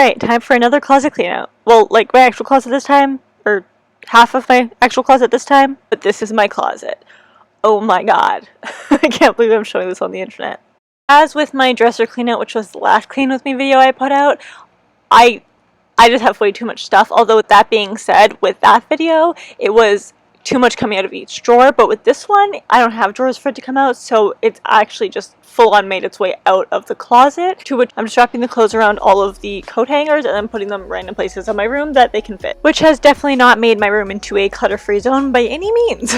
Alright, time for another closet clean out. Well, like my actual closet this time, or half of my actual closet this time, but this is my closet. Oh my god. I can't believe I'm showing this on the internet. As with my dresser clean out, which was the last clean with me video I put out, I just have way too much stuff. Although with that being said, with that video, it was too much coming out of each drawer, but with this one, I don't have drawers for it to come out, so it's actually just full on made its way out of the closet, to which I'm just wrapping the clothes around all of the coat hangers and then putting them random places in my room that they can fit, which has definitely not made my room into a clutter-free zone by any means.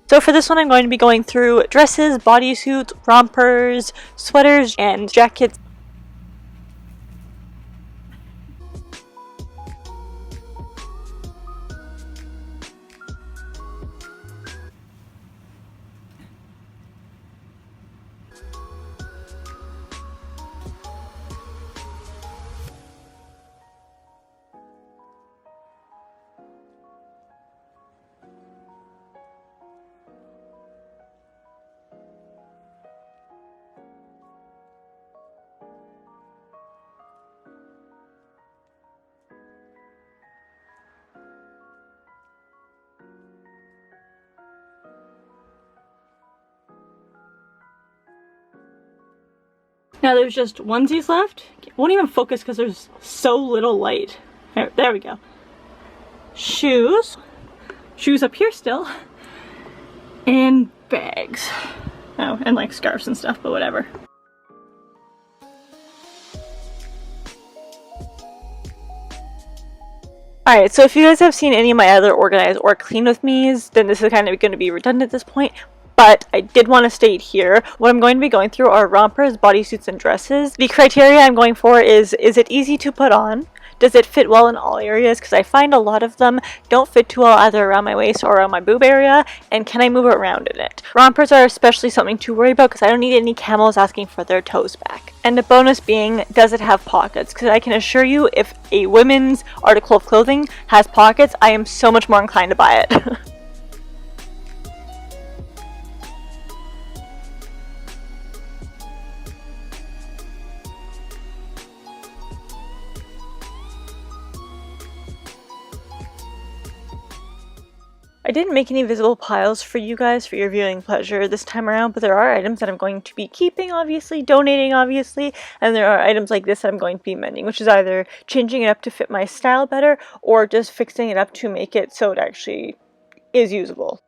So for this one, I'm going to be going through dresses, bodysuits, rompers, sweaters, and jackets. Now there's just onesies left. It won't even focus because there's so little light. There we go. Shoes. Shoes up here still. And bags. Oh, and like scarves and stuff, but whatever. Alright, so if you guys have seen any of my other organize or clean with me's, then this is kind of going to be redundant at this point. But I did want to state here, what I'm going to be going through are rompers, bodysuits, and dresses. The criteria I'm going for is it easy to put on? Does it fit well in all areas? Because I find a lot of them don't fit too well either around my waist or around my boob area, and can I move around in it? Rompers are especially something to worry about because I don't need any camels asking for their toes back. And the bonus being, does it have pockets? Because I can assure you, if a women's article of clothing has pockets, I am so much more inclined to buy it. I didn't make any visible piles for you guys for your viewing pleasure this time around, but there are items that I'm going to be keeping, obviously, donating, obviously, and there are items like this that I'm going to be mending, which is either changing it up to fit my style better, or just fixing it up to make it so it actually is usable.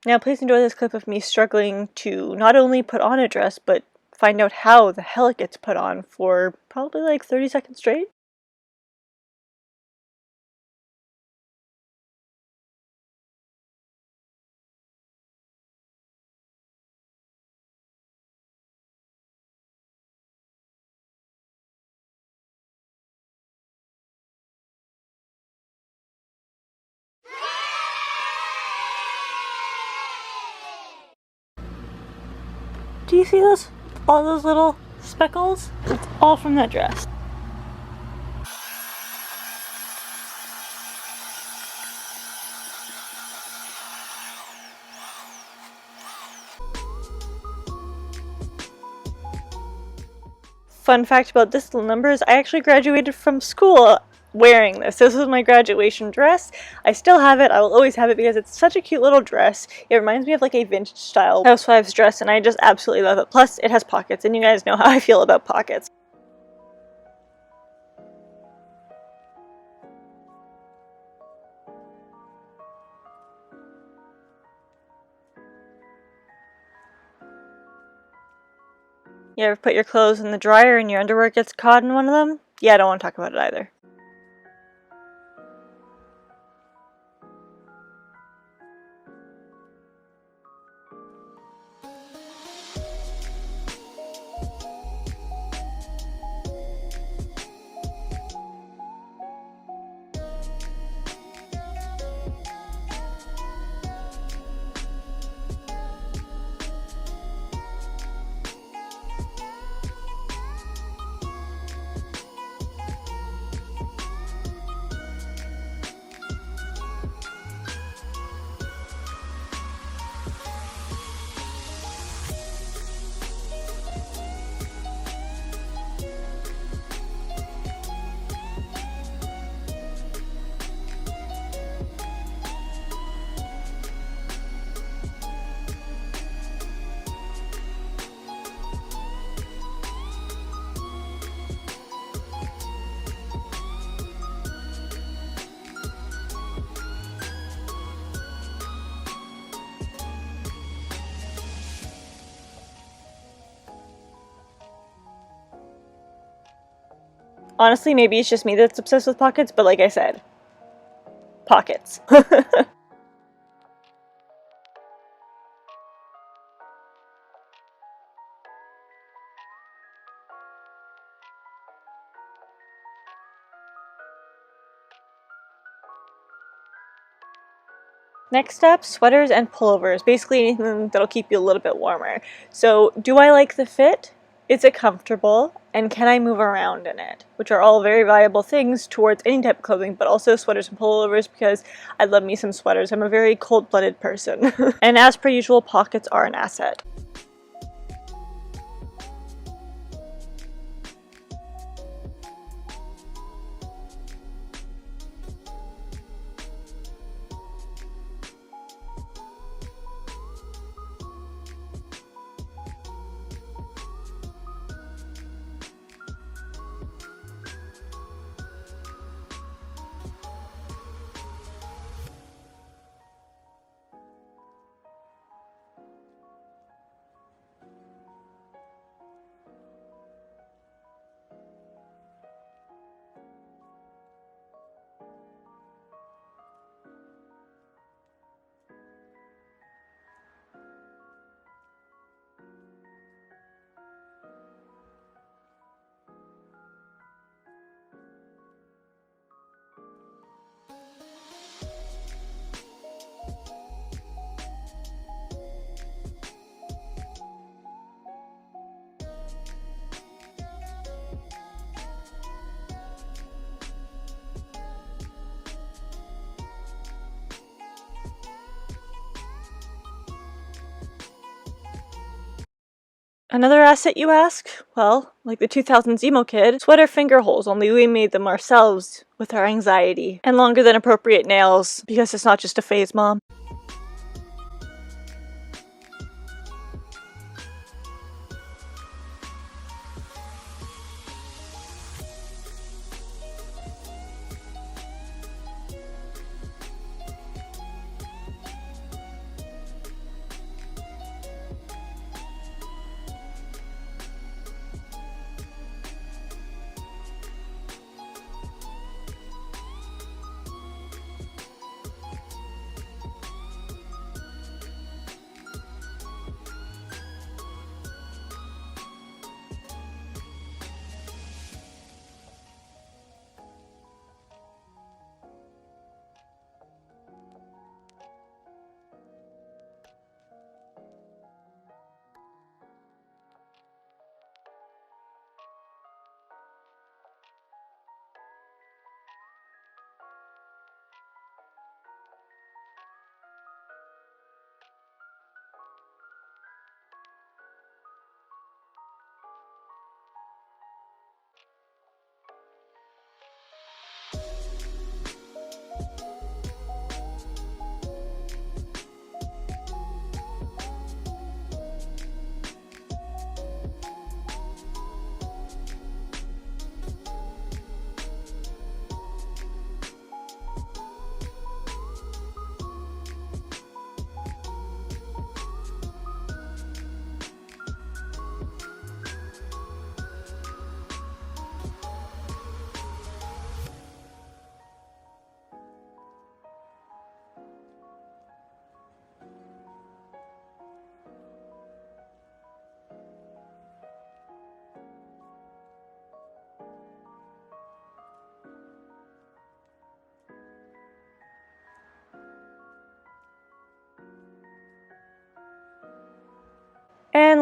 Now please enjoy this clip of me struggling to not only put on a dress, but find out how the hell it gets put on for probably like 30 seconds straight. Do you see those? All those little speckles? It's all from that dress. Fun fact about this little number is I actually graduated from school wearing this. This was my graduation dress. I still have it. I will always have it because it's such a cute little dress. It reminds me of like a vintage style housewife's dress, and I just absolutely love it. Plus it has pockets, and you guys know how I feel about pockets. You ever put your clothes in the dryer and your underwear gets caught in one of them? Yeah, I don't want to talk about it either. Honestly, maybe it's just me that's obsessed with pockets, but like I said, pockets. Next up, sweaters and pullovers. Basically anything that'll keep you a little bit warmer. So, do I like the fit? Is it comfortable? And can I move around in it? Which are all very valuable things towards any type of clothing, but also sweaters and pullovers because I love me some sweaters. I'm a very cold-blooded person. And as per usual, pockets are an asset. Another asset, you ask? Well, like the 2000s emo kid, sweater finger holes, only we made them ourselves with our anxiety. And longer than appropriate nails, because it's not just a phase, Mom.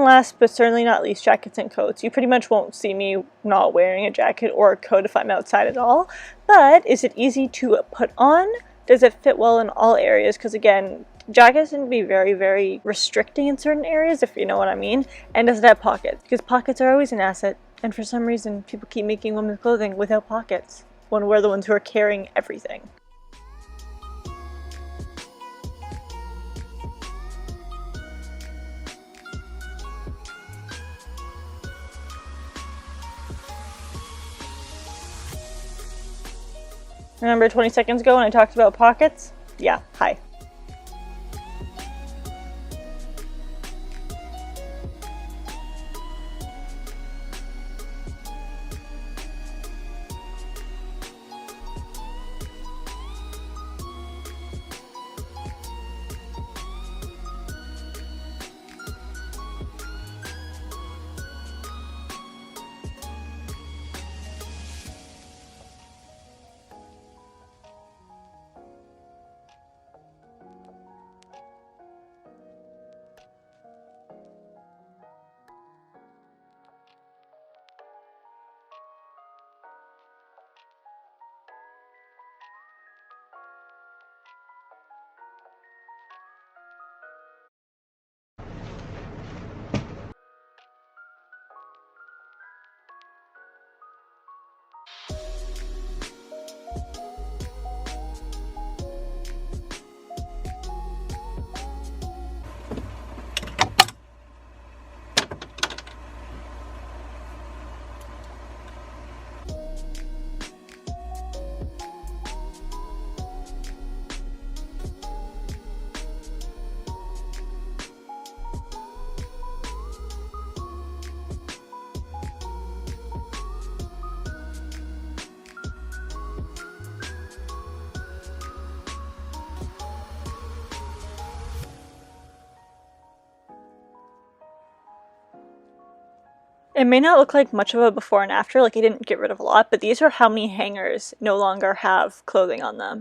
And last but certainly not least, jackets and coats. You pretty much won't see me not wearing a jacket or a coat if I'm outside at all. But is it easy to put on? Does it fit well in all areas? Because again, jackets can be very, very restricting in certain areas, if you know what I mean. And does it have pockets? Because pockets are always an asset. And for some reason, people keep making women's clothing without pockets, when we're the ones who are carrying everything. Remember 20 seconds ago when I talked about pockets? Yeah, hi. It may not look like much of a before and after, like I didn't get rid of a lot, but these are how many hangers no longer have clothing on them.